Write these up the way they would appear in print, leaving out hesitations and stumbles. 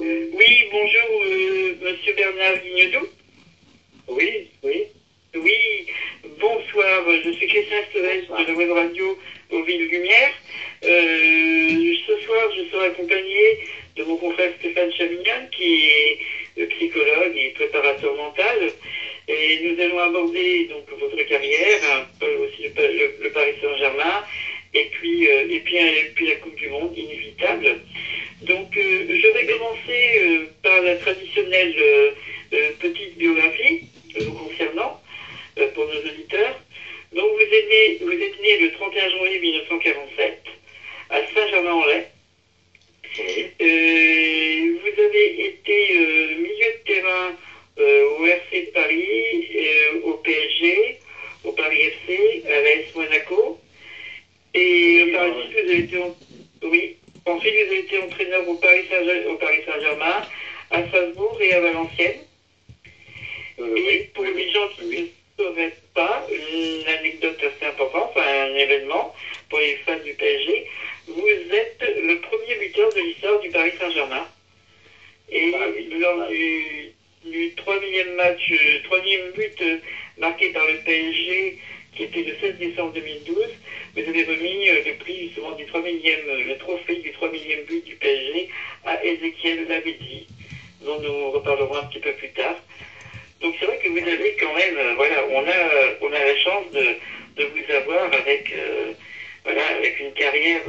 Oui, bonjour, Monsieur Bernard Vignedoux. Oui, oui. Oui, bonsoir, je suis Christian Steves de la Web Radio aux Villes Lumière. Ce soir, je serai accompagné de mon confrère Stéphane Chavignan, qui est psychologue et préparateur mental. Et nous allons aborder donc votre carrière, aussi le Paris Saint-Germain, et puis la Coupe du Monde, inévitable. Donc, je vais commencer par la traditionnelle petite biographie vous concernant pour nos auditeurs. Donc, vous êtes né le 31 janvier 1947 à Saint-Germain-en-Laye. Vous avez été milieu de terrain au RC de Paris, au PSG, au Paris FC, à l'AS Monaco. Et par la suite, vous avez été ensuite, vous avez été entraîneur au Paris Saint-Germain, à Strasbourg et à Valenciennes. Et pour les gens qui ne sauraient pas, une anecdote assez importante, enfin un événement pour les fans du PSG, vous êtes le premier buteur de l'histoire du Paris Saint-Germain. Et lors du troisième but marqué par le PSG, qui était le 16 décembre 2012, vous avez remis le prix justement le trophée du 3 millième but du PSG à Ezequiel Lavezzi, dont nous reparlerons un petit peu plus tard. Donc c'est vrai que vous avez quand même, on a la chance de vous avoir avec une carrière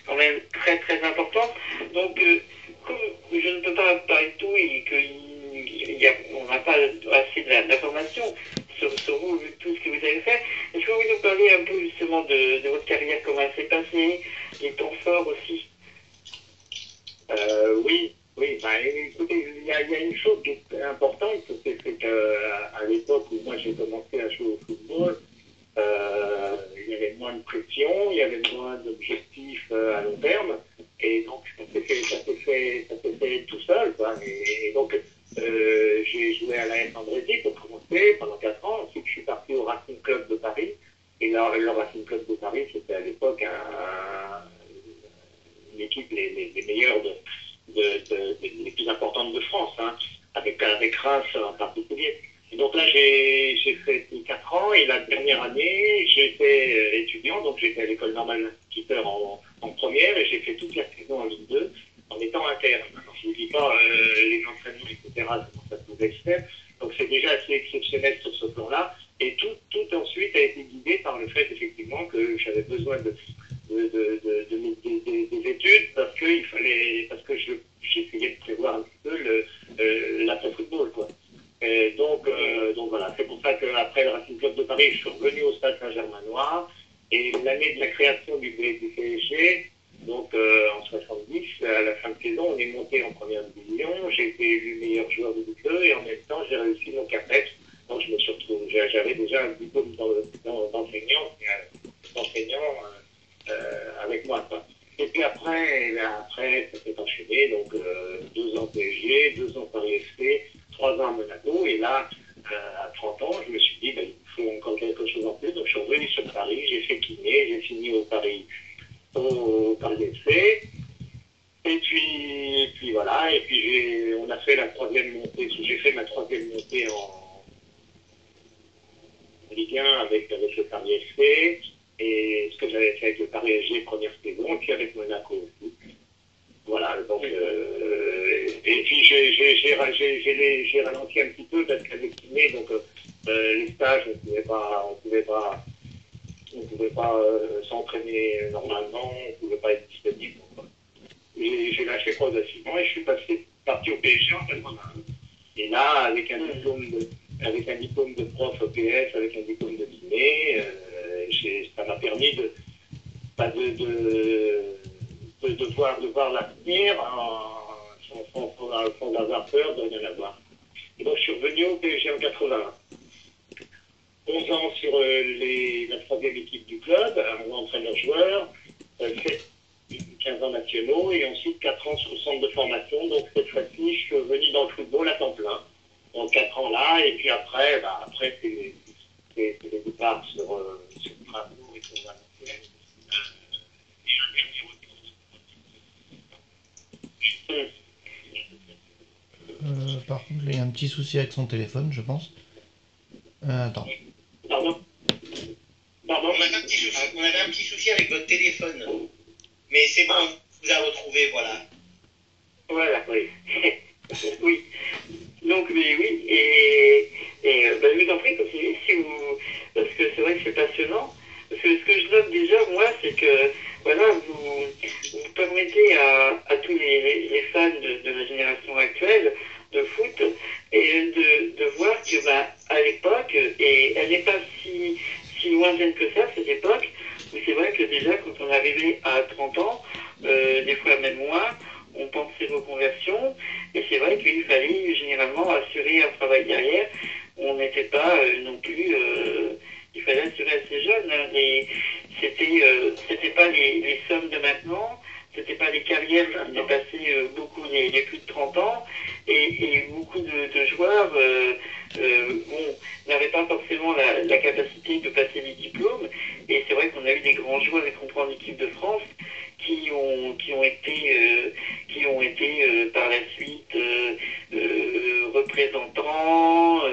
quand même très très importante. Donc comme je ne peux pas parler de tout et qu'on n'a pas assez d'informations sur vous, tout ce que vous avez fait, est-ce que vous nous parler un peu justement de votre carrière, comment elle s'est passée, les temps forts aussi? Oui. Écoutez, il y a une chose qui est importante, c'est qu'à l'époque où moi j'ai commencé à jouer au football, il y avait moins de pression, il y avait moins d'objectifs à long terme, et donc ça s'est fait tout seul, quoi. Et donc j'ai joué à l'AS Andrézy pour commencer pendant 4 ans, ensuite je suis parti au Racing Club de Paris, et là, le Racing Club de Paris, c'était à l'époque une équipe les meilleures les plus importantes de France, hein, avec Reims en particulier. Et donc là, j'ai fait 4 ans, et la dernière année, j'étais étudiant, donc j'étais à l'école normale d'instituteur en première, et j'ai fait toute la saison en Ligue 2 en étant interne. Alors, je ne vous dis pas les entraînements, etc., comment ça pouvait se faire. Donc c'est déjà assez exceptionnel sur ce plan-là. Et tout ensuite a été guidé par le fait, effectivement, que j'avais besoin des études parce que j'essayais de prévoir un petit peu l'après-football, quoi. Et donc voilà, c'est pour ça qu'après le Racing Club de Paris, je suis revenu au Stade Saint-Germain-Noir, et l'année de la création du PSG, donc en 70, à la fin de saison, on est monté en première division, j'ai été élu meilleur joueur de Ligue 2, et en même temps, j'ai réussi mon CAPEX. Donc je me suis retrouvé, j'avais déjà un diplôme d'enseignant avec moi, quoi. Et puis après, ça s'est enchaîné, donc 2 ans PSG, 2 ans Paris FC, 3 ans à Monaco, et là, à 30 ans, je me suis dit, il faut encore quelque chose en plus, donc je suis revenu sur Paris, j'ai fait kiné, j'ai fini au Paris FC, et puis voilà, et puis on a fait la 3e montée, j'ai fait ma 3e montée en Ligue 1 avec le Paris FC, et ce que j'avais fait avec le Paris SG première saison, et puis avec Monaco aussi. Voilà, donc et puis j'ai ralenti un petit peu parce qu'avec kiné, donc les stages, on pouvait pas s'entraîner normalement, on ne pouvait pas être disponible. Et j'ai lâché progressivement et je suis parti au PSG en fait. Et là, avec un diplôme de prof EPS, avec un diplôme de kiné, ça m'a permis de voir l'avenir sans avoir peur de rien avoir. Et donc je suis revenu au PSG en 81. 11 ans sur la 3e équipe du club, un entraîneur-joueur, 15 ans nationaux, et ensuite 4 ans sur le centre de formation. Donc cette fois-ci, je suis revenu dans le football à temps plein. Donc 4 ans là, et puis après c'est les départs sur Strasbourg et sur Valenciennes. Et un dernier retour. Par contre, il y a un petit souci avec son téléphone, je pense. Attends. Pardon. On avait un petit souci avec votre téléphone. Mais c'est bon, on vous a retrouvé, voilà. Voilà, oui. Oui. Donc, mais oui, je vous en prie, continuez, si vous, parce que c'est vrai que c'est passionnant. Parce que ce que je note déjà, moi, c'est que, voilà, vous permettez à tous les fans de la génération actuelle de foot et de voir que, à l'époque, et elle n'est pas si lointaine que ça, cette époque, où c'est vrai que déjà, quand on arrivait à 30 ans, des fois même moins, on pensait reconversion, et c'est vrai qu'il fallait généralement assurer un travail derrière. On n'était pas non plus, il fallait assurer assez jeune. Hein, c'était pas les sommes de maintenant, c'était pas les carrières qui dépassaient beaucoup les plus de 30 ans, et beaucoup de joueurs n'avaient pas forcément la capacité de passer les diplômes, et c'est vrai qu'on a eu des grands joueurs, y compris en équipe de France, qui ont été par la suite représentants,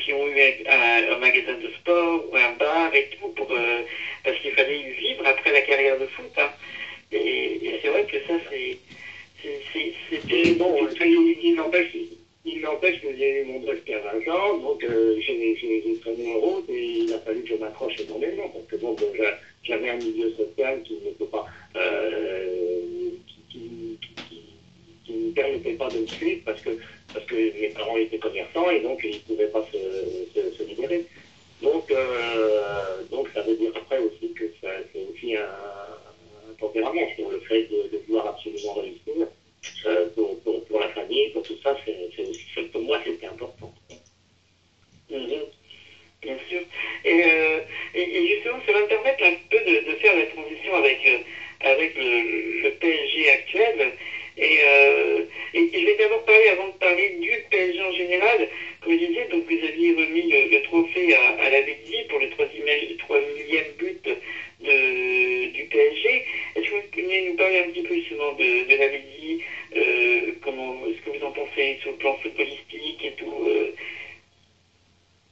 qui ont eu un magasin de sport ou un bar et tout, parce qu'il fallait vivre après la carrière de foot. Hein. Et c'est vrai que ça, c'était... Bon, il n'empêche que j'ai eu mon brevet à 20 ans, donc j'ai traîné en route et il a fallu que je m'accroche énormément, parce que bon, j'avais un milieu social qui n'était pas... qui ne me permettait pas de me suivre, parce que mes parents étaient commerçants et donc ils ne pouvaient pas se libérer. Donc ça veut dire après aussi que c'est aussi un tempérament sur le fait de vouloir absolument réussir. Pour la famille, pour tout ça, pour moi, c'était important. Bien sûr. Et justement, ça va me permettre un peu de faire la transition avec le PSG actuel. Et je vais d'abord parler, avant de parler du PSG en général, comme je disais, donc vous aviez remis le trophée à la Bézi pour le troisième but du PSG. Est-ce que vous pouvez nous parler un petit peu justement de la Bézi, ce que vous en pensez sur le plan footballistique et tout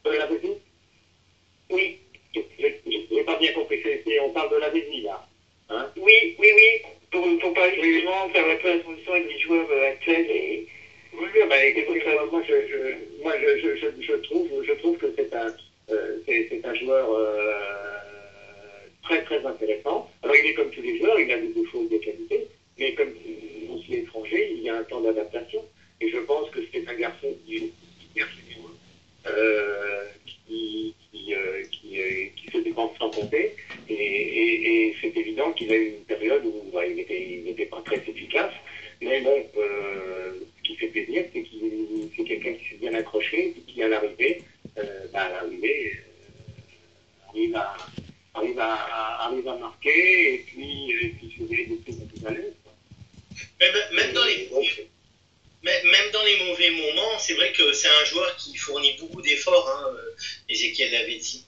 La Bézi? Oui. J'ai pas bien compris, on parle de la Bézi là. Hein? Oui. Pour parler justement, faire un peu la transition avec les joueurs actuels et... Oui, écoutez, moi je trouve que c'est un joueur très très intéressant. Alors il est comme tous les joueurs, il a des défauts et des qualités, mais comme aussi étranger, il y a un temps d'adaptation. Et je pense que c'est un garçon qui est hyper généreux, qui se dépense sans compter. Et c'est évident qu'il a eu une période où il n'était pas très efficace. Mais bon, ce qui fait plaisir, c'est c'est quelqu'un qui s'est bien accroché, et qui à l'arrivée, arrive à marquer, et puis se met de plus en plus à l'aise. Même dans les mauvais moments, c'est vrai que c'est un joueur qui fournit beaucoup d'efforts, hein, Ezequiel Lavezzi.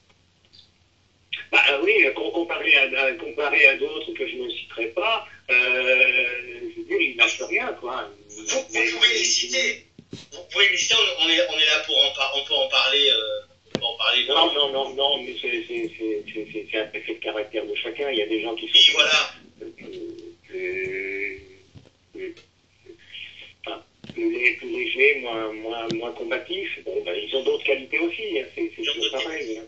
Oui, comparé à d'autres que je ne citerai pas, je veux dire, il lâche rien, quoi. Vous pouvez les citer. Vous pouvez les citer, on est là pour on peut en parler. Non, mais c'est un peu le caractère de chacun. Il y a des gens qui sont plus légers, moins combatifs. Bon, ils ont d'autres qualités aussi, hein. C'est toujours pareil. Hein.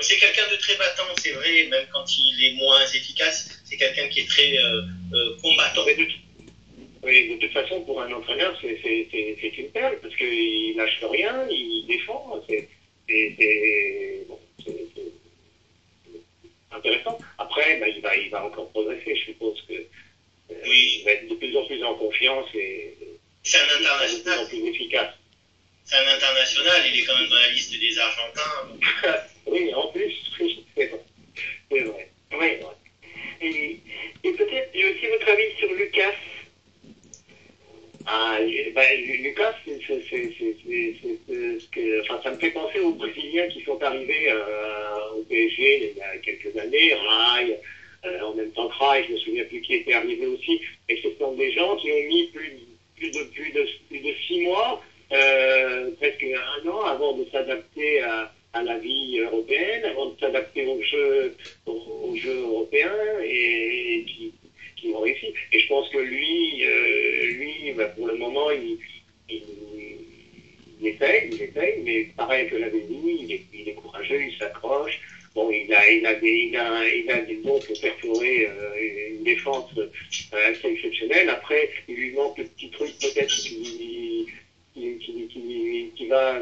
C'est quelqu'un de très battant, c'est vrai, même quand il est moins efficace, c'est quelqu'un qui est très combattant. Oui, de toute façon, pour un entraîneur, c'est une perle, parce qu'il lâche rien, il défend, c'est intéressant. Après, il va encore progresser, je suppose que il va être de plus en plus en confiance et c'est un international. De plus en plus efficace. C'est un international, il est quand même dans la liste des Argentins. Oui, en plus, c'est vrai. Oui. Et peut-être aussi votre avis sur Lucas. Lucas, ça me fait penser aux Brésiliens qui sont arrivés au PSG il y a quelques années, Rai, en même temps que Rai, je me souviens plus qui était arrivé aussi, et ce sont des gens qui ont mis plus de 6 mois je pense que lui, bah, pour le moment, il essaye, mais pareil que l'avait dit, il est courageux, il s'accroche. Bon, il a des dons pour perforer une défense assez exceptionnelle. Après, il lui manque le petit truc peut-être qui va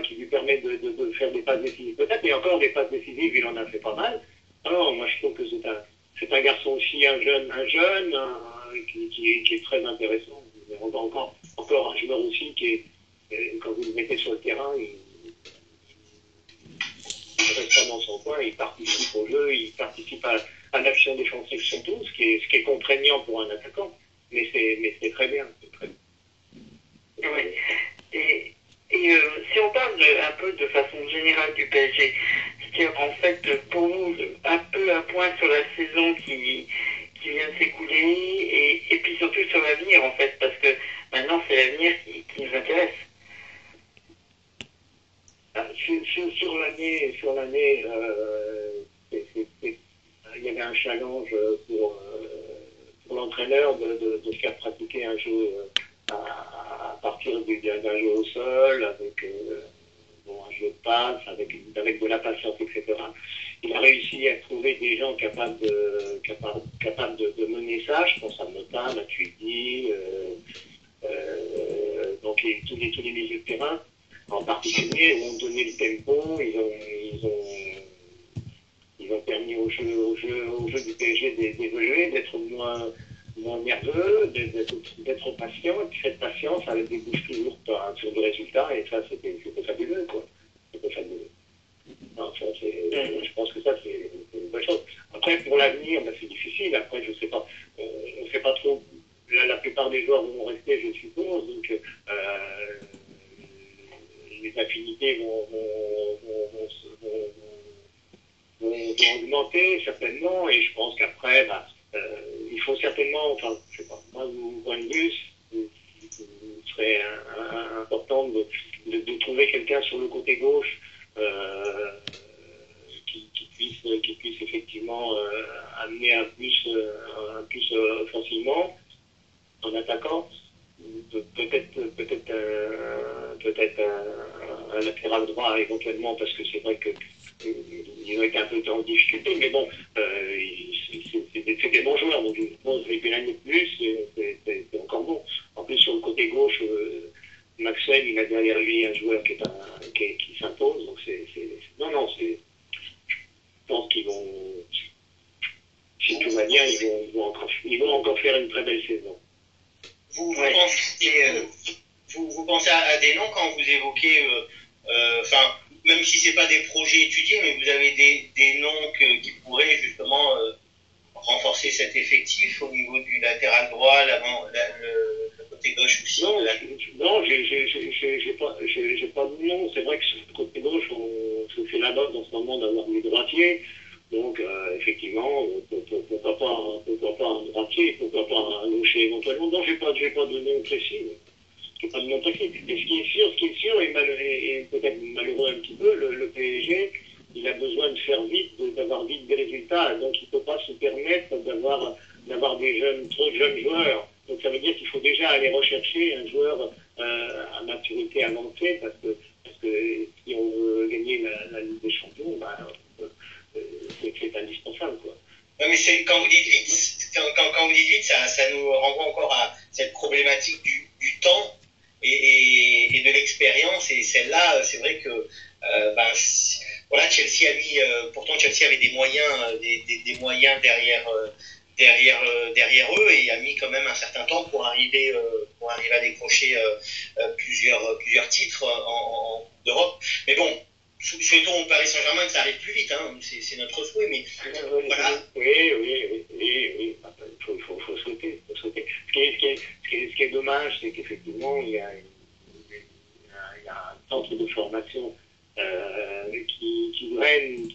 qui lui permet de faire des passes décisives. Peut-être, mais encore des passes décisives, il en a fait pas mal. Alors, moi, je trouve que c'est un garçon aussi, un jeune qui est très intéressant. Encore un joueur aussi qui est, quand vous le mettez sur le terrain, il ne reste pas dans son coin, il participe au jeu, il participe à l'action défensive surtout, ce qui est contraignant pour un attaquant. Mais c'est très bien. Oui. Et si on parle un peu de façon générale du PSG, c'est-à-dire en fait pour vous un peu un point sur la saison qui vient de s'écouler et puis surtout sur l'avenir en fait, parce que maintenant c'est l'avenir qui nous intéresse. Sur l'année, il y avait un challenge pour l'entraîneur de faire pratiquer un jeu à partir d'un jeu au sol, avec un jeu de passe, avec de la patience, etc. Il a réussi à trouver des gens capables de mener ça. Je pense à Mota, Matuidi, donc tous les milieux de terrain en particulier ont donné le tempo, ils ont permis au jeu du PSG d'évoluer, d'être moins nerveux, d'être patient, et puis cette patience, elle débouche toujours sur des résultats, et ça, c'était fabuleux, quoi. C'était fabuleux. Non, je pense que ça, c'est une bonne chose. Après, pour l'avenir, c'est difficile. Après, je sais pas, on ne sait pas trop. Là, la plupart des joueurs vont rester, je suppose, donc les affinités vont augmenter certainement, et je pense qu'après, il faut certainement, enfin, je sais pas, moi, mon point de vue, il serait important de trouver quelqu'un sur le côté gauche qui puisse effectivement amener un plus offensivement en attaquant. Peut-être un latéral droit éventuellement, parce que c'est vrai qu'ils ont été un peu en difficulté, mais bon, c'est des bons joueurs, donc je pense avec une année de plus, c'est encore bon. En plus, sur le côté gauche, Maxwell, il a derrière lui un joueur qui s'impose, donc je pense qu'ils vont, si tout va bien, ils vont encore faire une très belle saison. Vous pensez à des noms quand vous évoquez, même si ce n'est pas des projets étudiés, mais vous avez des noms qui pourraient justement renforcer cet effectif au niveau du latéral droit, le côté gauche aussi. Non, j'ai pas de nom. C'est vrai que sur le côté gauche, on fait la mode en ce moment d'avoir des droitiers. Donc, effectivement, pourquoi pas un droitier, pourquoi pas un gaucher éventuellement. Non, j'ai pas de nom précis. J'ai pas de nom précis. Et ce qui est sûr, et peut-être malheureux un petit peu, le PSG, il a besoin de faire vite, d'avoir vite des résultats. Donc, il ne peut pas se permettre d'avoir trop de jeunes joueurs. Donc, ça veut dire qu'il faut déjà aller rechercher un joueur à maturité avancée, parce que si on veut gagner la Ligue des Champions, c'est indispensable, quoi. Non, mais quand vous dites vite, ça nous renvoie encore à cette problématique du temps et de l'expérience. Et celle-là, c'est vrai que voilà, Chelsea a mis, pourtant Chelsea avait des moyens derrière eux, et a mis quand même un certain temps pour arriver à décrocher plusieurs titres en d'Europe. Mais bon, souhaitons au Paris Saint-Germain que ça arrive plus vite, hein. C'est notre souhait, mais voilà. Oui. Il faut souhaiter. Ce qui est dommage, c'est qu'effectivement, il y a un centre de formation qui draine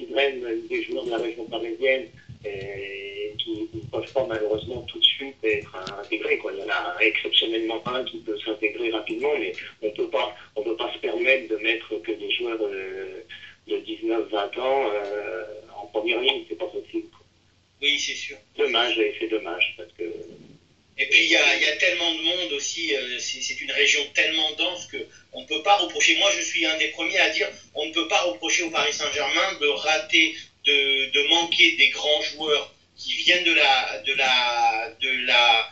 des joueurs de la région parisienne, et qui ne peuvent pas malheureusement tout de suite être intégrés, quoi. Il y en a exceptionnellement un qui peut s'intégrer rapidement, mais on peut pas se permettre de mettre que des joueurs de 19-20 ans en première ligne, c'est pas possible, quoi. Oui, c'est sûr. C'est dommage, parce que puis il y a tellement de monde aussi, c'est une région tellement dense que on ne peut pas reprocher. Moi, je suis un des premiers à dire, on ne peut pas reprocher au Paris Saint-Germain de rater, de manquer des grands joueurs qui viennent de la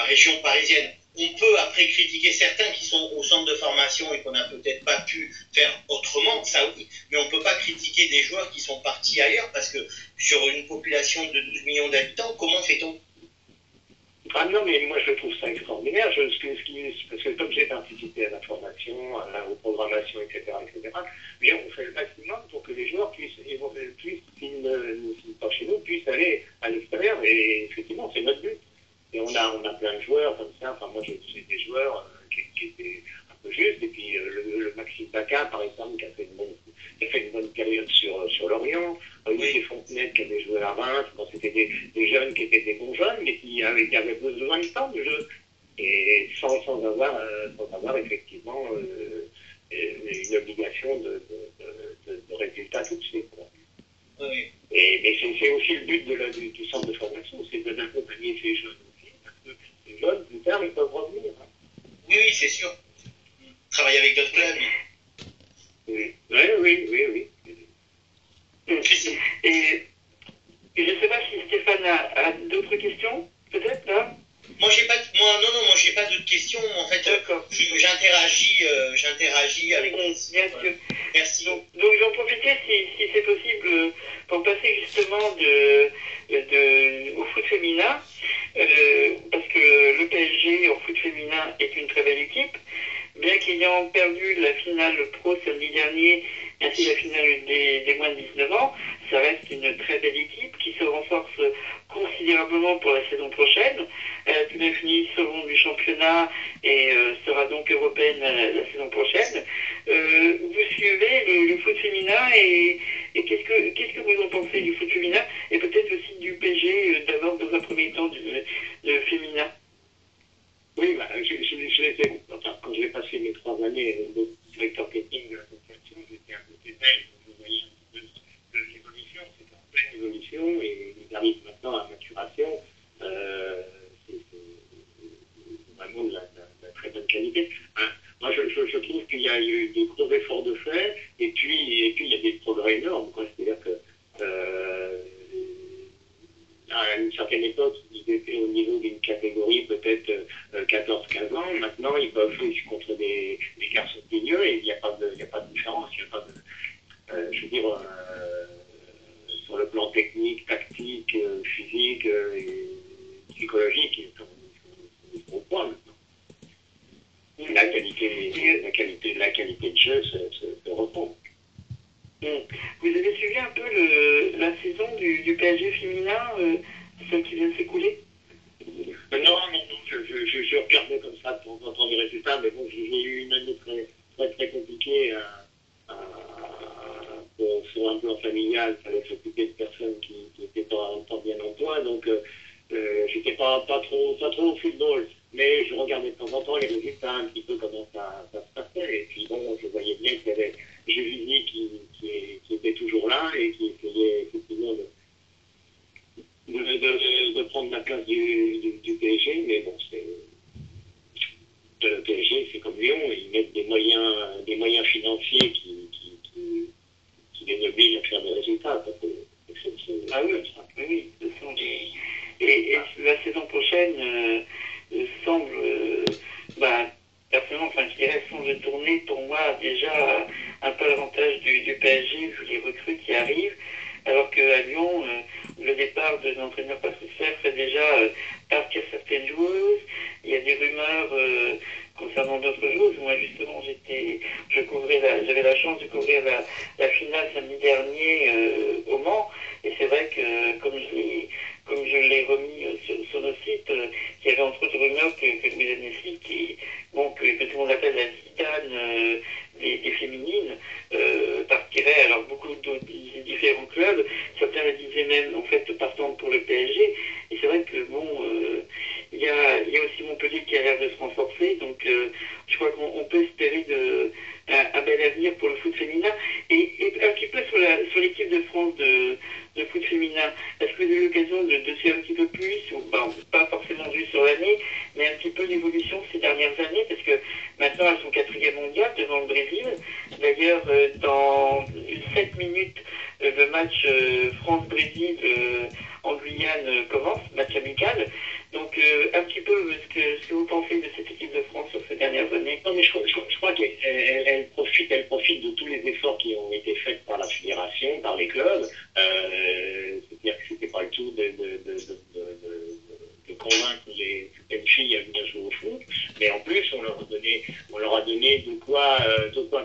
région parisienne. On peut après critiquer certains qui sont au centre de formation et qu'on n'a peut-être pas pu faire autrement, ça oui, mais on ne peut pas critiquer des joueurs qui sont partis ailleurs parce que sur une population de 12 millions d'habitants, comment fait-on? Ah non, mais moi je trouve ça extraordinaire, parce que comme j'ai participé à la formation, aux programmations, etc., bien, on fait le maximum pour que les joueurs puissent, s'ils ne sont pas chez nous, puissent aller à l'extérieur, et effectivement, c'est notre but. Et on a plein de joueurs comme ça, enfin moi j'ai des joueurs qui étaient un peu justes, et puis le Maxime Bacca, par exemple, qui a fait une bonne période sur Lorient, Olivier Fontenay qui avait joué à Reims, bon, c'était des jeunes qui étaient des bons jeunes, mais qui avaient besoin de temps de jeu, et sans avoir effectivement une obligation de résultat tout de suite. Oui. Mais c'est aussi le but du centre de formation, c'est d'accompagner ces jeunes aussi, parce que ces jeunes, plus tard, ils peuvent revenir. Hein. Oui, c'est sûr. Travailler avec d'autres clubs. Oui. Et je ne sais pas si Stéphane a d'autres questions, peut-être, là? Moi, j'ai pas d'autres questions. En fait, j'interagis avec. Bien sûr. Merci. Donc, je vais en profiter, si c'est possible, pour passer justement au foot féminin, parce que le PSG en foot féminin est une très belle équipe, bien qu'ayant perdu la finale pro samedi dernier, ainsi la finale des moins de 19 ans, ça reste une très belle équipe qui se renforce considérablement pour la saison prochaine. Elle a tout de même fini second du championnat et sera donc européenne la saison prochaine. Vous suivez le foot féminin et qu'est-ce que vous en pensez du foot féminin et peut-être aussi du PSG d'abord dans un premier temps du féminin? Oui, quand j'ai passé mes 3 années de directeur marketing de l'association, j'étais à côté d'elle, je voyais un petit peu l'évolution, c'est en pleine évolution et ils arrivent maintenant à maturation. C'est vraiment de la très bonne qualité. Hein. Moi, je trouve qu'il y a eu des gros efforts de fait et puis il y a des progrès énormes. C'est-à-dire que à une certaine époque, ils étaient au niveau d'une catégorie peut-être 14-15 ans. Maintenant, ils peuvent jouer contre des garçons de milieu et il n'y a pas de différence. Il n'y a pas de, je veux dire, sur le plan technique, tactique, physique et psychologique, ils sont au point maintenant. La qualité de jeu se reprend. Vous avez suivi un peu la saison du PSG féminin, celle qui vient de s'écouler? Non, je regardais comme ça de temps en temps les résultats, mais bon, j'ai eu une année très, très, très compliquée sur un plan familial. Il fallait s'occuper de personnes qui n'étaient pas bien en point, donc j'étais pas trop au football, mais je regardais de temps en temps les résultats, un petit peu comment ça se passait, et puis bon, je voyais bien qu'il y avait Juvisy qui était toujours là et qui essayait effectivement de prendre la place du PSG, mais bon, le PSG, c'est comme Lyon, ils mettent des moyens financiers qui les obligent à faire des résultats. Ah oui, ce sont et la saison prochaine semble, personnellement, je dirais, semble tourner pour moi déjà un peu l'avantage du PSG vu les recrues qui arrivent, alors qu'à Lyon, le départ de l'entraîneur Patrice Fer fait déjà partir certaines joueuses. Il y a des rumeurs concernant d'autres joueuses. Moi, justement, j'avais la chance de couvrir la finale samedi dernier au Mans, et c'est vrai que comme je l'ai remis sur le site, il y avait entre autres rumeurs que Louise Annecy, que tout le monde appelle la Zidane des féminines, partirait. Alors beaucoup de différents clubs, certains la disaient même en fait partant pour le PSG, et c'est vrai que il y a aussi Montpellier qui a l'air de se renforcer, donc je crois qu'on peut espérer un bel avenir pour le foot féminin. Et un petit peu sur l'équipe de France de foot féminin, est-ce que vous avez eu l'occasion de suivre un petit peu plus, ou pas forcément juste sur l'année, mais petit peu l'évolution ces dernières années, parce que maintenant elles sont quatrième mondiale devant le Brésil. D'ailleurs, dans 7 minutes, le match France-Brésil en Guyane commence, match amical. Donc, un petit peu ce que vous pensez de cette équipe de France sur ces dernières années. Non, mais je crois qu'elle profite de tous les efforts qui ont été faits par la fédération, par les clubs. C'est-à-dire que c'était pas le tout de convaincre les filles à venir jouer au foot, mais en plus on leur a donné de quoi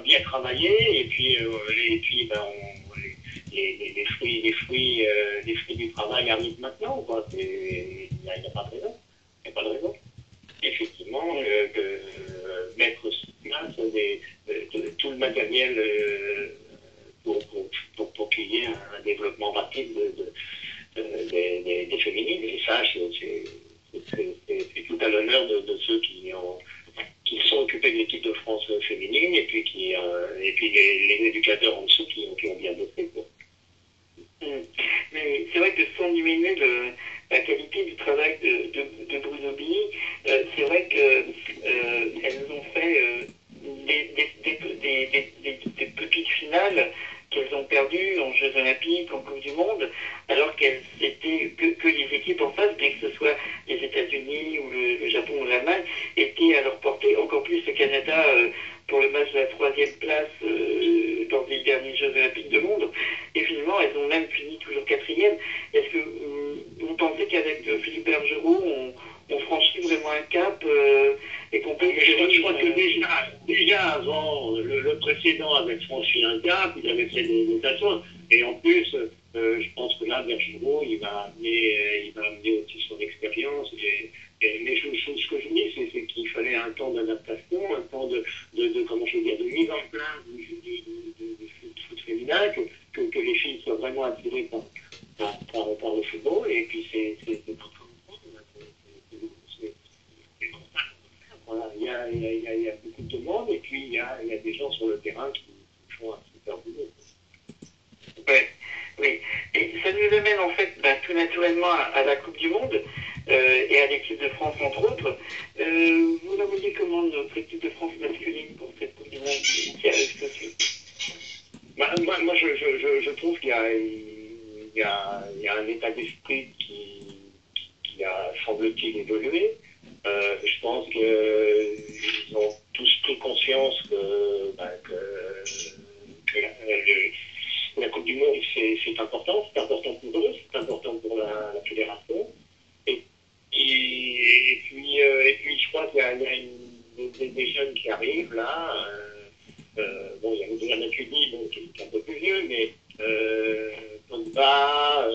bien travailler, et puis les fruits du travail arrivent maintenant, quoi. Il n'y a pas de raison. Il n'y a pas de raison. Effectivement, mettre sur place tout le matériel pour qu'il y ait un développement rapide des féminines. Et ça, c'est tout à l'honneur de ceux qui se sont occupés de l'équipe de France féminine, et puis les éducateurs en dessous qui ont bien bossé, quoi. Mais c'est vrai que sans diminuer la qualité du travail de Bruno Billy, c'est vrai qu'elles ont fait des petites finales qu'elles ont perdues en Jeux Olympiques, en Coupe du Monde, alors qu'elles étaient que les équipes en face, bien que ce soit les États-Unis ou le Japon ou l'Allemagne, étaient à leur portée, encore plus le Canada pour le match de la 3e place dans les derniers Jeux Olympiques de Londres. Et finalement, elles ont même fini toujours 4e. Est-ce que vous pensez qu'avec Philippe Bergerot, on franchit vraiment un cap et qu'on peut... Je crois que déjà avant, le précédent avait franchi un cap, il avait fait des notations, et en plus, je pense que là, Bergerot, il va amener aussi son expérience. Mais ce que je dis, c'est qu'il fallait un temps d'adaptation, un temps de mise en place du foot féminin, que les filles soient vraiment attirées par le football, et puis c'est voilà, il y a beaucoup de demandes, et puis il y a des gens sur le terrain qui font un super boulot. Oui. Et ça nous amène en fait tout naturellement à la Coupe du Monde et à l'équipe de France entre autres. Vous la voyez comment notre équipe de France masculine pour cette Coupe du Monde qui arrive tout de suite? Moi je trouve qu'il y a un état d'esprit qui a, semble-t-il, évolué. Je pense qu'ils ont tous pris conscience que la Coupe du Monde, c'est important pour eux, c'est important pour la fédération. Et puis je crois qu'il y a des jeunes qui arrivent là. Bon, il y a déjà Matuidi, qui est un peu plus vieux, mais Pogba,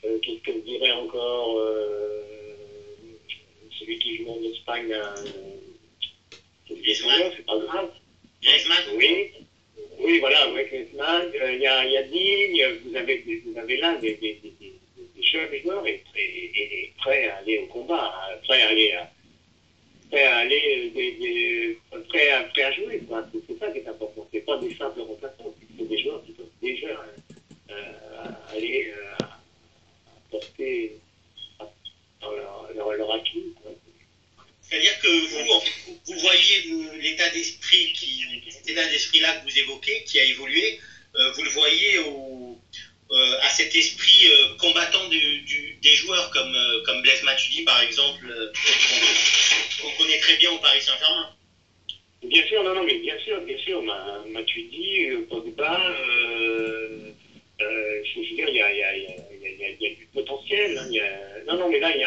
qu'est-ce que je dirais encore, celui qui joue en Espagne, c'est pas grave. Griezmann. Oui, voilà, ouais, Griezmann, il y a Digne, vous avez là des jeunes joueurs et prêts à aller au combat, prêts à jouer, quoi. C'est ça qui est important. C'est pas des simples remplaçants, c'est des joueurs qui peuvent déjà aller porter leur acquis, quoi. C'est-à-dire que vous, en fait, vous voyez l'état d'esprit cet état d'esprit-là que vous évoquez, qui a évolué, vous le voyez à cet esprit combattant des joueurs comme Blaise Matuidi, par exemple, qu'on connaît très bien au Paris Saint-Germain. Bien sûr, non, mais bien sûr, Matuidi, Pogba, je veux dire, il y a du potentiel. Hein, mais là, il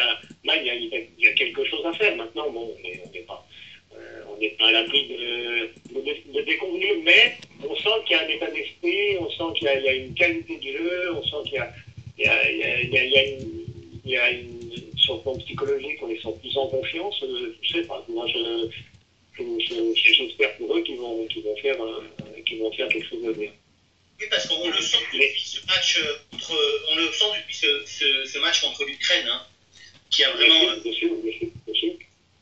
y a quelque chose à faire. Maintenant, bon, on n'est pas à l'abri de déconvenus, mais on sent qu'il y a un état d'esprit, on sent qu'il y a une qualité du jeu, on sent qu'il y a sur le plan psychologique, on les sent plus en confiance. Je sais pas, moi, j'espère pour eux qu'ils vont faire quelque chose de bien. Oui, parce qu'on le sent depuis ce match ce match contre l'Ukraine, hein, qui a vraiment. Bien sûr.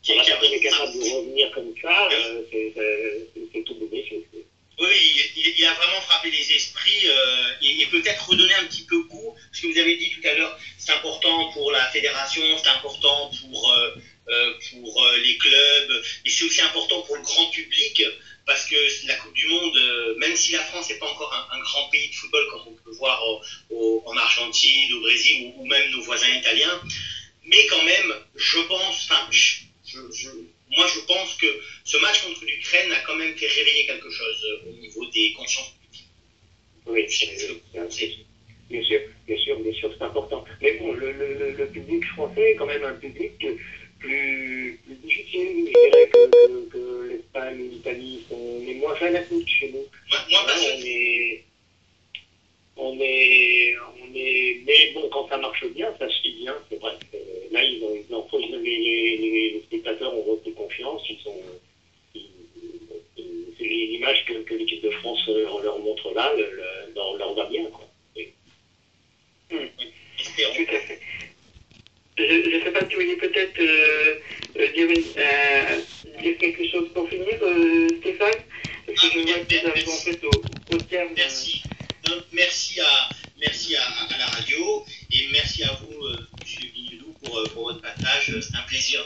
Qui est capable de revenir comme ça, c'est tout bénéfice. Oui, il a vraiment frappé les esprits et peut-être redonné un petit peu goût, parce que vous avez dit tout à l'heure, c'est important pour la fédération, c'est important important pour les clubs, et c'est aussi important pour le grand public, parce que la Coupe du Monde, même si la France n'est pas encore un grand pays de football, comme on peut voir en Argentine, au Brésil, ou même nos voisins italiens, mais quand même, je pense, moi je pense que ce match contre l'Ukraine a quand même fait réveiller quelque chose au niveau des consciences publiques. Oui, bien sûr, c'est important. Mais bon, le public français est quand même un public plus difficile, je dirais, que l'Espagne, l'Italie. On est moins fanatique chez nous. Moi mais bon, quand ça marche bien, ça se fait bien, c'est vrai. Là, les spectateurs ont repris confiance, c'est l'image que l'équipe de France leur montre là, leur va bien, quoi. Tout à fait. Je ne sais pas si vous voulez peut-être dire quelque chose pour finir, Stéphane, parce que je vois que nous arrivons en fait au terme. Merci. Merci à la radio, et merci à vous, M. Vignoudou, pour votre partage. C'est un plaisir.